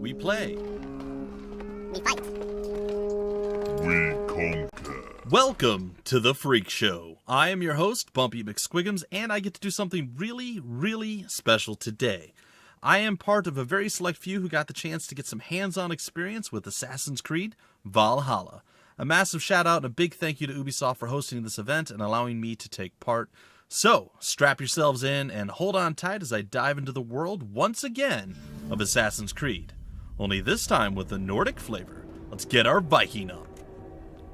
We play. We fight. We conquer. Welcome to the Freak Show. I am your host, BUMPY-MCSQUIGUMS, and I get to do something really, really special today. I am part of a very select few who got the chance to get some hands-on experience with Assassin's Creed Valhalla. A massive shout out and a big thank you to Ubisoft for hosting this event and allowing me to take part. So, strap yourselves in and hold on tight as I dive into the world once again of Assassin's Creed. Only this time with a Nordic flavor. Let's get our Viking up.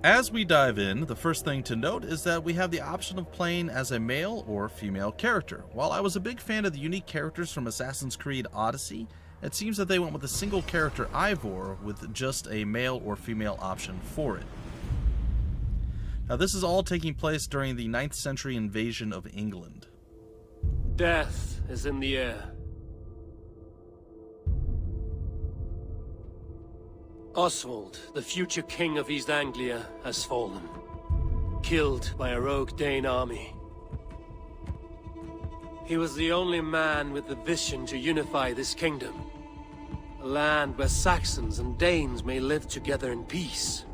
As we dive in, the first thing to note is that we have the option of playing as a male or female character. While I was a big fan of the unique characters from Assassin's Creed Odyssey, it seems that they went with a single character Ivor with just a male or female option for it. Now this is all taking place during the 9th century invasion of England. Death is in the air. Oswald, the future king of East Anglia, has fallen. Killed by a rogue Dane army. He was the only man with the vision to unify this kingdom. A land where Saxons and Danes may live together in peace.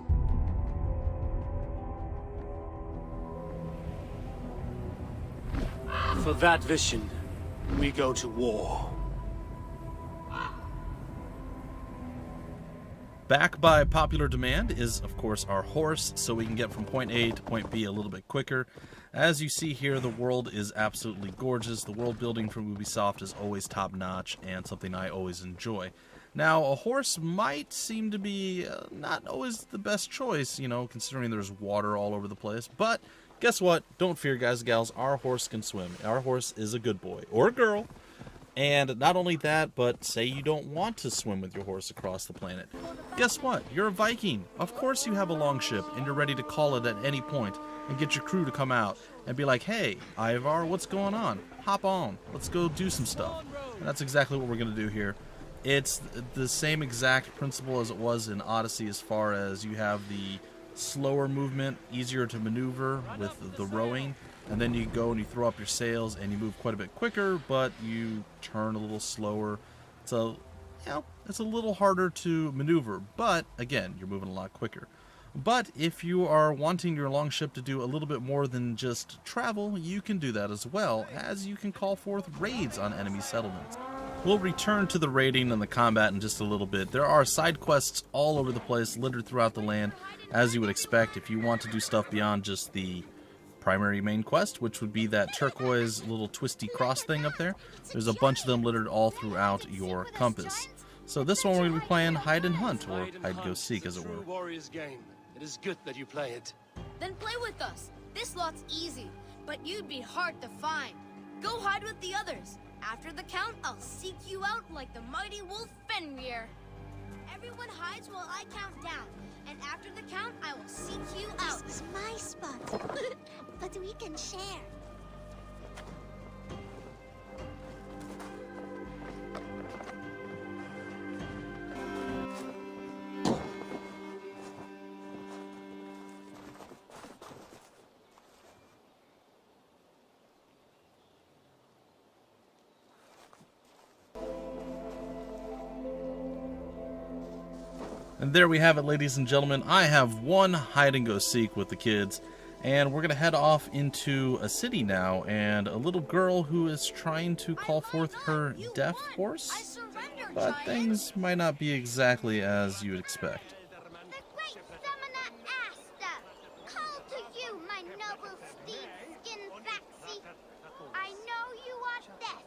For that vision, we go to war. Back by popular demand is, of course, our horse, so we can get from point A to point B a little bit quicker. As you see here, the world is absolutely gorgeous. The world building from Ubisoft is always top-notch and something I always enjoy. Now, a horse might seem to be not always the best choice, you know, considering there's water all over the place, but guess what? Don't fear, guys and gals. Our horse can swim. Our horse is a good boy. Or girl. And not only that, but say you don't want to swim with your horse across the planet. Guess what? You're a Viking. Of course you have a longship, and you're ready to call it at any point and get your crew to come out and be like, hey, Ivar, what's going on? Hop on. Let's go do some stuff. And that's exactly what we're going to do here. It's the same exact principle as it was in Odyssey as far as you have the slower movement, easier to maneuver with the rowing, and then you go and you throw up your sails and you move quite a bit quicker, but you turn a little slower. So, you know, it's a little harder to maneuver, but again, you're moving a lot quicker. But if you are wanting your longship to do a little bit more than just travel, you can do that as well, as you can call forth raids on enemy settlements. We'll return to the raiding and the combat in just a little bit. There are side quests all over the place, littered throughout the land, as you would expect if you want to do stuff beyond just the primary main quest, which would be that turquoise little twisty cross thing up there. There's a bunch of them littered all throughout your compass. So this one we're going to be playing Hide and Hunt, or Hide Go Seek as it were. Warrior's game. It is good that you play it. Then play with us. This lot's easy, but you'd be hard to find. Go hide with the others. After the count, I'll seek you out like the mighty wolf Fenrir. Everyone hides while I count down, and after the count, I will seek you out. This is my spot, but we can share. And there we have it, ladies and gentlemen. I have one hide and go seek with the kids, and we're going to head off into a city now, and a little girl who is trying to call forth her deaf horse, but things might not be exactly as you would expect. The great summoner Asta, call to you, my noble steed, skin Faxi. I know you are deaf,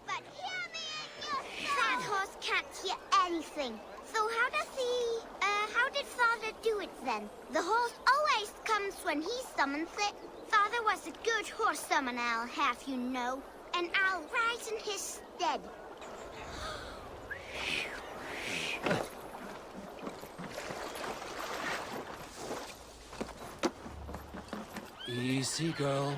but hear me in your soul. That horse can't hear anything. So how did Father do it then? The horse always comes when he summons it. Father was a good horse summoner, I'll have you know. And I'll rise in his stead. Easy, girl.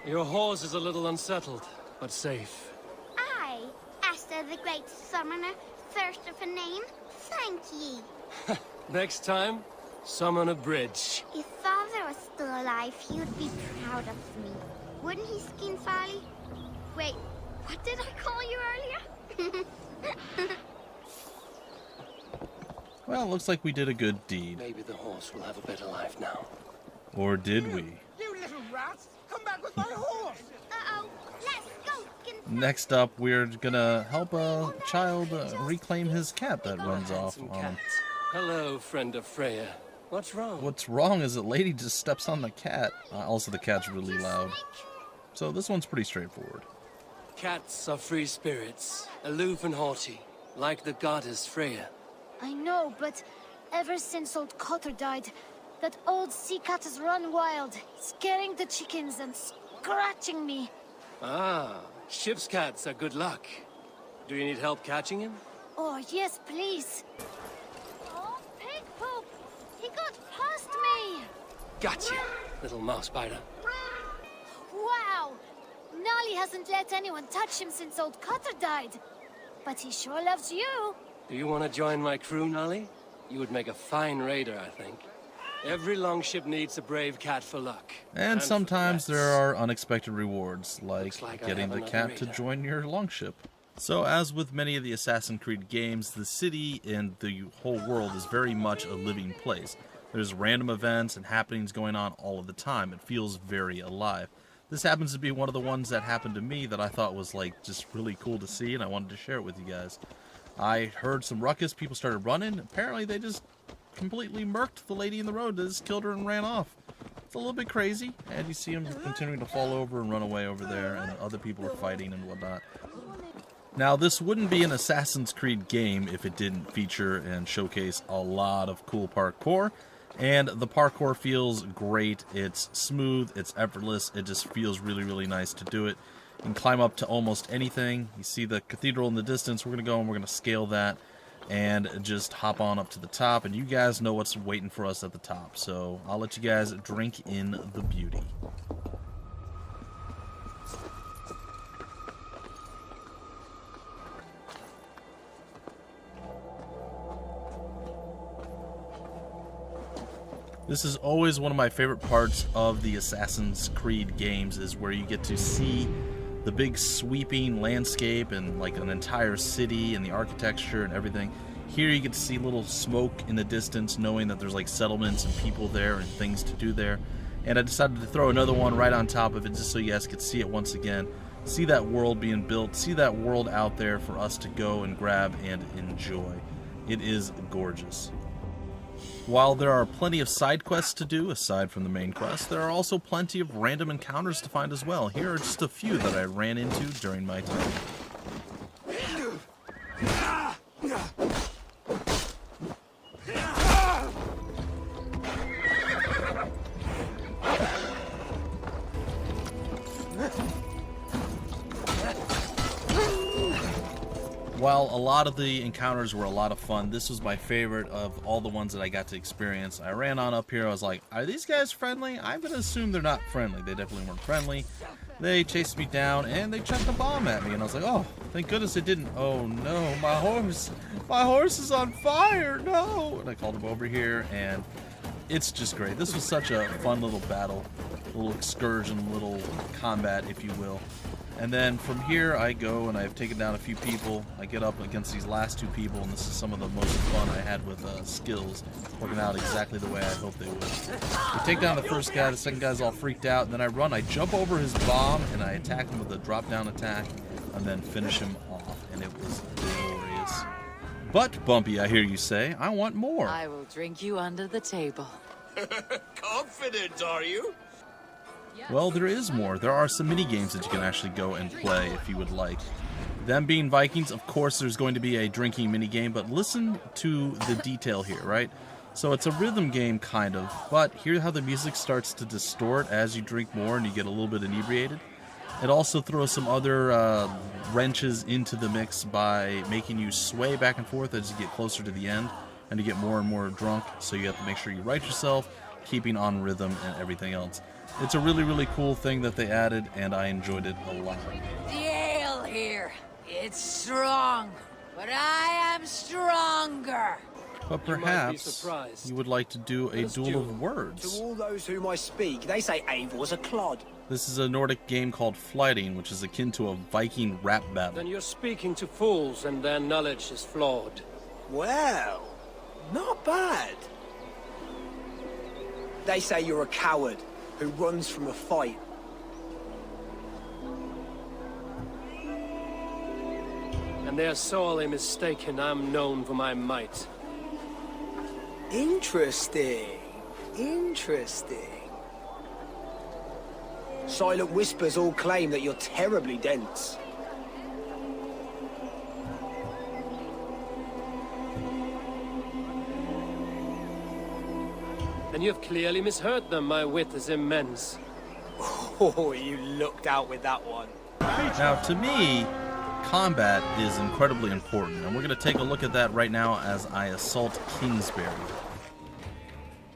Your horse is a little unsettled, but safe. I, Asta the Great Summoner, thirst of a name, thank ye. Next time, Summon a bridge. If Father was still alive, he would be proud of me. Wouldn't he, Skin Farley? Wait, what did I call you earlier? Well, it looks like we did a good deed. Maybe the horse will have a better life now. Or did we? You little rats! Come back with my horse! Uh-oh, let's go, Skin Farley. Next up, we're gonna help a child reclaim his cat that runs off Handsome on him. cat. Hello, friend of Freya. What's wrong? What's wrong is that lady just steps on the cat. Also, the cat's really loud. So this one's pretty straightforward. Cats are free spirits, aloof and haughty, like the goddess Freya. I know, but ever since old Cotter died, that old sea cat has run wild, scaring the chickens and scratching me. Ah, ship's cats are good luck. Do you need help catching him? Oh, yes, please. Oh, pig poop! He got past me! Gotcha, little mouse biter. Wow! Nolly hasn't let anyone touch him since old Cotter died. But he sure loves you. Do you want to join my crew, Nolly? You would make a fine raider, I think. Every longship needs a brave cat for luck. And for sometimes there rats. are unexpected rewards, like Looks like I getting have the another cat to raider. join your longship. So as with many of the Assassin's Creed games, the city and the whole world is very much a living place. There's random events and happenings going on all of the time. It feels very alive. This happens to be one of the ones that happened to me that I thought was like just really cool to see, and I wanted to share it with you guys. I heard some ruckus, people started running. Apparently they just completely murked the lady in the road. They just killed her and ran off. It's a little bit crazy, and you see them continuing to fall over and run away over there, and other people are fighting and whatnot. Now, this wouldn't be an Assassin's Creed game if it didn't feature and showcase a lot of cool parkour, and the parkour feels great. It's smooth, it's effortless, it just feels really, really nice to do it. You can climb up to almost anything. You see the cathedral in the distance. We're going to go and we're going to scale that and just hop on up to the top, and you guys know what's waiting for us at the top, so I'll let you guys drink in the beauty. This is always one of my favorite parts of the Assassin's Creed games, is where you get to see the big sweeping landscape and like an entire city and the architecture and everything. Here you get to see little smoke in the distance, knowing that there's like settlements and people there and things to do there. And I decided to throw another one right on top of it just so you guys could see it once again. See that world being built, see that world out there for us to go and grab and enjoy. It is gorgeous. While there are plenty of side quests to do, aside from the main quest, there are also plenty of random encounters to find as well. Here are just a few that I ran into during my time. While a lot of the encounters were a lot of fun, this was my favorite of all the ones that I got to experience. I ran on up here, I was like, are these guys friendly? I'm going to assume they're not friendly. They definitely weren't friendly. They chased me down and they chucked a bomb at me, and I was like, oh, thank goodness it didn't. Oh no, my horse is on fire, no! And I called him over here, and it's just great. This was such a fun little battle, little excursion, little combat, if you will. And then from here I go and I've taken down a few people. I get up against these last two people, and this is some of the most fun I had with skills, working out exactly the way I hoped they would. We take down the first guy, the second guy's all freaked out, and then I run, I jump over his bomb, and I attack him with a drop down attack, and then finish him off, and it was glorious. But, Bumpy, I hear you say, I want more. I will drink you under the table. Confident, are you? Well, there is more. There are some mini-games that you can actually go and play if you would like. Them being Vikings, of course there's going to be a drinking mini-game, but listen to the detail here, right? So it's a rhythm game, kind of, but hear how the music starts to distort as you drink more and you get a little bit inebriated. It also throws some other wrenches into the mix by making you sway back and forth as you get closer to the end and you get more and more drunk, so you have to make sure you right yourself, keeping on rhythm and everything else. It's a really, really cool thing that they added, and I enjoyed it a lot. The ale here, it's strong, but I am stronger. But You might be perhaps surprised. you would like to do a Let's duel duel. of To words. all those whom I speak, they say Eivor's a clod. This is a Nordic game called Flighting, which is akin to a Viking rap battle. Then you're speaking to fools and their knowledge is flawed. Well, not bad. They say you're a coward who runs from a fight. And they're sorely mistaken. I'm known for my might. Interesting. Interesting. Silent whispers all claim that you're terribly dense. Then you have clearly misheard them. My wit is immense. Oh, you looked out with that one. Now, to me, combat is incredibly important, and we're going to take a look at that right now as I assault Kingsbury.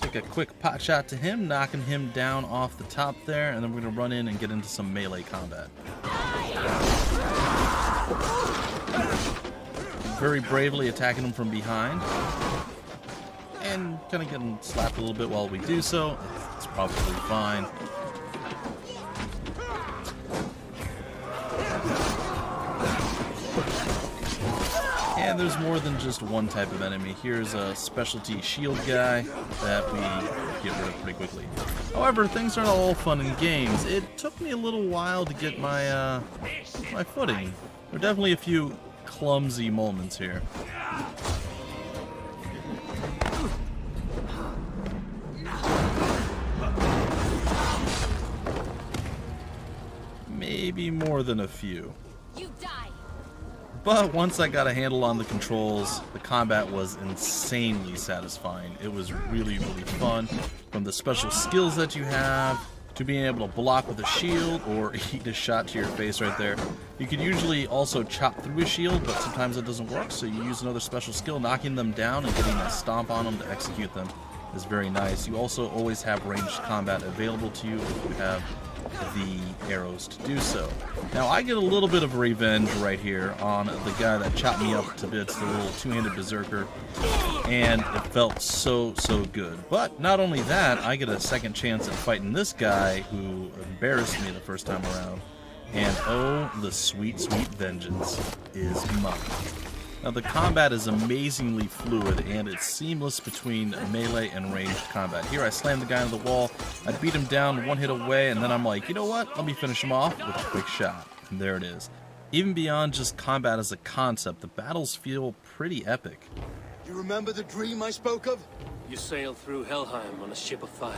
Take a quick pot shot to him, knocking him down off the top there, and then we're going to run in and get into some melee combat. Very bravely attacking him from behind, and kind of getting slapped a little bit while we do so. It's probably fine. And there's more than just one type of enemy. Here's a specialty shield guy that we get rid of pretty quickly. However, things are all fun and games. It took me a little while to get my my footing. There are definitely a few clumsy moments here. Maybe more than a few. You die. But once I got a handle on the controls, the combat was insanely satisfying. It was really, really fun. From the special skills that you have, to being able to block with a shield or eat a shot to your face right there. You can usually also chop through a shield, but sometimes it doesn't work, so you use another special skill. Knocking them down and getting a stomp on them to execute them is very nice. You also always have ranged combat available to you if you have the arrows to do so. Now I get a little bit of revenge right here on the guy that chopped me up to bits, the little two-handed berserker, and it felt so good. But not only that, I get a second chance at fighting this guy who embarrassed me the first time around, and oh, the sweet vengeance is mine. Now the combat is amazingly fluid and it's seamless between melee and ranged combat. Here I slam the guy on the wall, I beat him down one hit away, and then I'm like, you know what, let me finish him off with a quick shot. And there it is. Even beyond just combat as a concept, the battles feel pretty epic. You remember the dream I spoke of? You sail through Helheim on a ship of fire.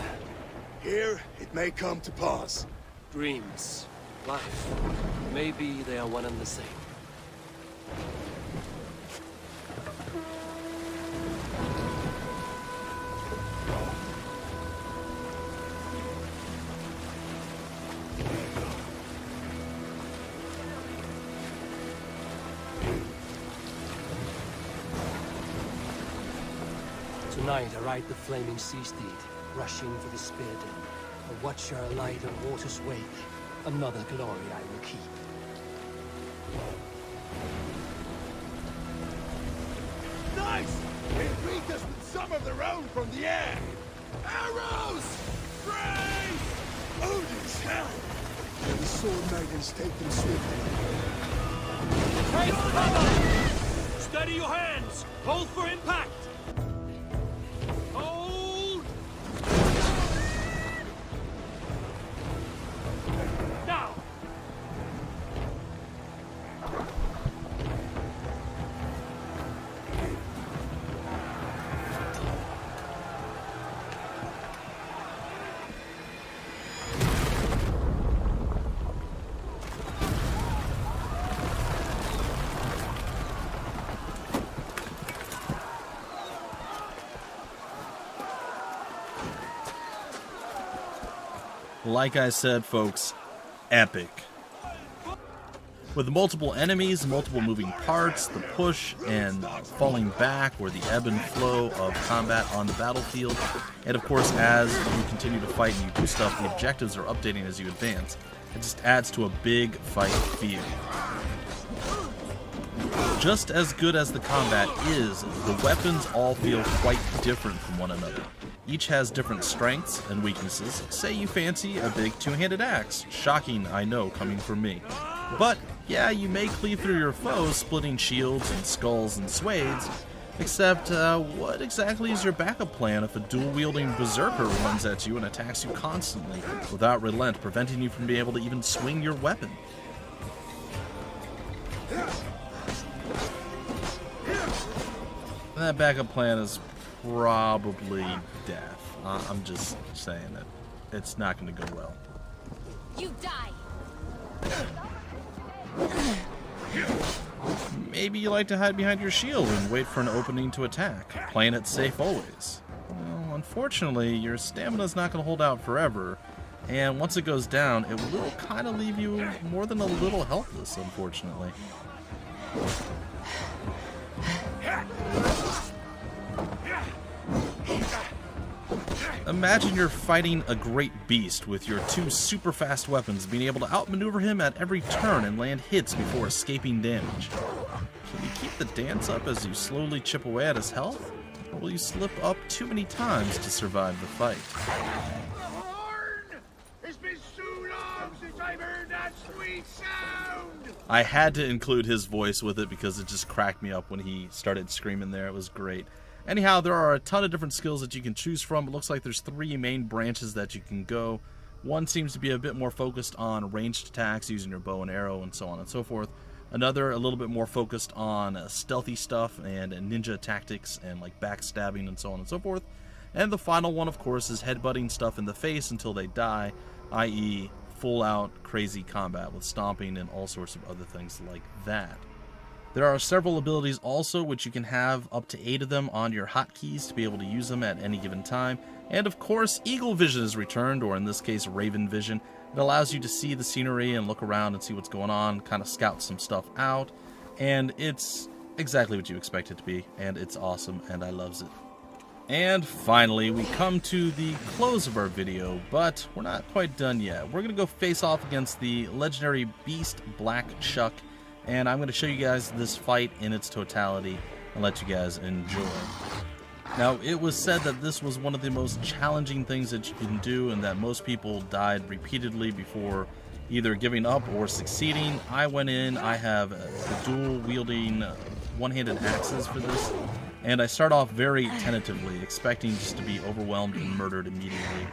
Here, it may come to pass. Dreams, life, maybe they are one and the same. Tonight I ride the flaming sea steed, rushing for the spear den. A watcher alight on water's wake, another glory I will keep. Nice! They greet us with some of their own from the air! Arrows! Praise! Odin's hell! And the sword maidens take them swiftly. Take cover! Steady your hands! Hold for impact! Hold! Now! Like I said, folks, epic. With multiple enemies, multiple moving parts, the push and falling back, or the ebb and flow of combat on the battlefield, and of course as you continue to fight and you do stuff, the objectives are updating as you advance. It just adds to a big fight feel. Just as good as the combat is, the weapons all feel quite different from one another. Each has different strengths and weaknesses. Say you fancy a big two-handed axe. Shocking, I know, coming from me. But, yeah, you may cleave through your foes, splitting shields and skulls and swades. Except, what exactly is your backup plan if a dual-wielding berserker runs at you and attacks you constantly, without relent, preventing you from being able to even swing your weapon? That backup plan is probably death. I'm just saying that it's not going to go well. You die. Maybe you like to hide behind your shield and wait for an opening to attack, playing it safe always. Well, unfortunately, your stamina's not going to hold out forever, and once it goes down, it will kind of leave you more than a little helpless, unfortunately. Imagine you're fighting a great beast with your two super fast weapons, being able to outmaneuver him at every turn and land hits before escaping damage. Can you keep the dance up as you slowly chip away at his health? Or will you slip up too many times to survive the fight? It's been so long since I've heard that sweet sound! I had to include his voice with it because it just cracked me up when he started screaming there. It was great. Anyhow, there are a ton of different skills that you can choose from. It looks like there's 3 main branches that you can go. One seems to be a bit more focused on ranged attacks using your bow and arrow and so on and so forth. Another a little bit more focused on stealthy stuff and ninja tactics and like backstabbing and so on and so forth. And the final one, of course, is headbutting stuff in the face until they die, i.e. full-out crazy combat with stomping and all sorts of other things like that. There are several abilities also, which you can have up to 8 of them on your hotkeys to be able to use them at any given time. And of course, Eagle Vision is returned, or in this case, Raven Vision. It allows you to see the scenery and look around and see what's going on, kind of scout some stuff out. And it's exactly what you expect it to be, and it's awesome, and I loves it. And finally, we come to the close of our video, but we're not quite done yet. We're going to go face off against the legendary beast Black Shuck, and I'm going to show you guys this fight in its totality and let you guys enjoy. Now, it was said that this was one of the most challenging things that you can do and that most people died repeatedly before either giving up or succeeding. I went in, I have the dual-wielding one-handed axes for this, and I start off very tentatively, expecting just to be overwhelmed and murdered immediately.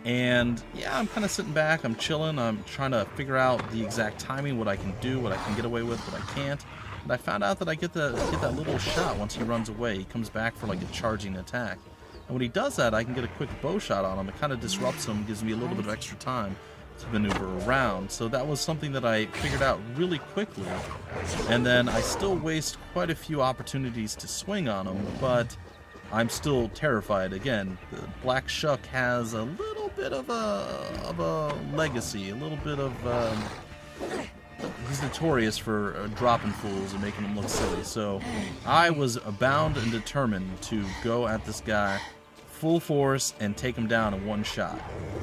And yeah, I'm kind of sitting back, I'm chilling, I'm trying to figure out the exact timing, what I can do, what I can get away with, what I can't. And I found out that I get that little shot once he runs away. He comes back for like a charging attack. And when he does that, I can get a quick bow shot on him. It kind of disrupts him, gives me a little bit of extra time to maneuver around. So that was something that I figured out really quickly. And then I still waste quite a few opportunities to swing on him, but I'm still terrified. Again, the Black Shuck has a little bit of a legacy, a little bit of he's notorious for dropping fools and making them look silly. So I was bound and determined to go at this guy full force and take him down in one shot.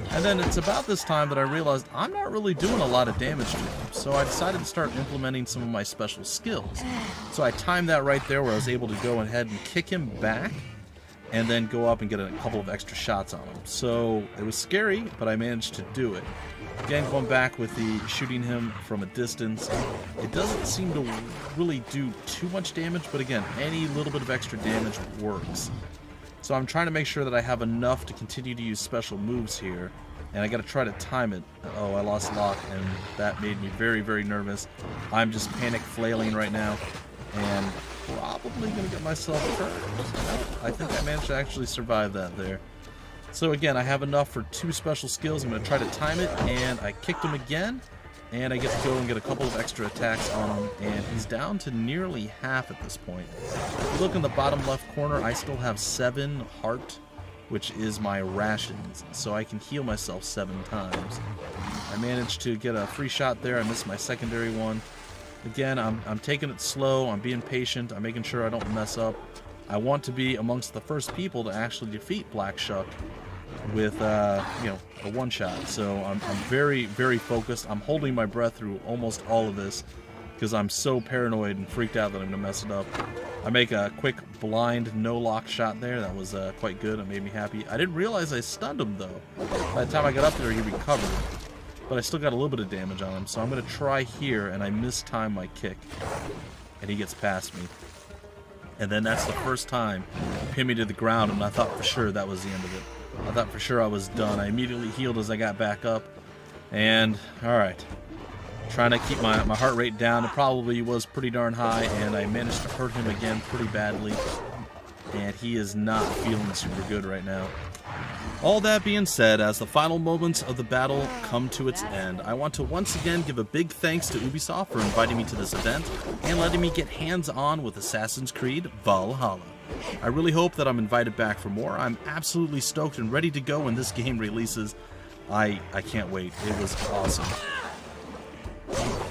And then it's about this time that I realized I'm not really doing a lot of damage to him, so I decided to start implementing some of my special skills. So I timed that right there where I was able to go ahead and kick him back and then go up and get a couple of extra shots on him. So it was scary, but I managed to do it. Again, going back with the shooting him from a distance, it doesn't seem to really do too much damage, but again, any little bit of extra damage works. So I'm trying to make sure that I have enough to continue to use special moves here, and I gotta try to time it. Oh, I lost lock, and that made me very, very nervous. I'm just panic flailing right now, and probably gonna get myself hurt. No, I think I managed to actually survive that there. So again, I have enough for 2 special skills. I'm gonna try to time it, and I kicked him again, and I get to go and get a couple of extra attacks on him, and he's down to nearly half at this point. If you look in the bottom left corner, I still have 7 heart, which is my rations, so I can heal myself 7 times. I managed to get a free shot there. I missed my secondary one. Again, I'm taking it slow, I'm being patient, I'm making sure I don't mess up. I want to be amongst the first people to actually defeat Black Shuck with, a one-shot. So I'm very, very focused. I'm holding my breath through almost all of this. because I'm so paranoid and freaked out that I'm going to mess it up. I make a quick blind no-lock shot there. That was quite good. It made me happy. I didn't realize I stunned him, though. By the time I got up there, he recovered. But I still got a little bit of damage on him, so I'm going to try here, and I mistime my kick. And he gets past me. And then that's the first time he pinned me to the ground, and I thought for sure that was the end of it. I thought for sure I was done. I immediately healed as I got back up. And, alright. Trying to keep my heart rate down. It probably was pretty darn high, and I managed to hurt him again pretty badly. And he is not feeling super good right now. All that being said, as the final moments of the battle come to its end, I want to once again give a big thanks to Ubisoft for inviting me to this event and letting me get hands-on with Assassin's Creed Valhalla. I really hope that I'm invited back for more. I'm absolutely stoked and ready to go when this game releases. I can't wait. It was awesome.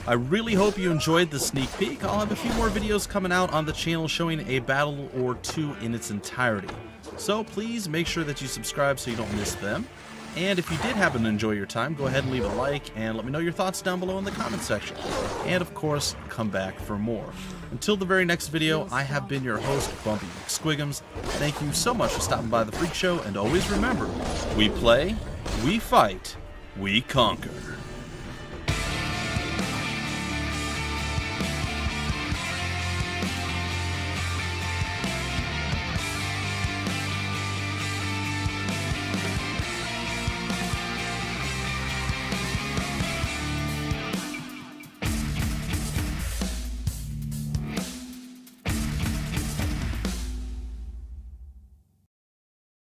I really hope you enjoyed the sneak peek. I'll have a few more videos coming out on the channel showing a battle or two in its entirety. So please make sure that you subscribe so you don't miss them. And if you did happen to enjoy your time, go ahead and leave a like and let me know your thoughts down below in the comment section. And of course, come back for more. Until the very next video, I have been your host, BUMPY-MCSQUIGUMS. Thank you so much for stopping by the Freak Show, and always remember, we play, we fight, we conquer.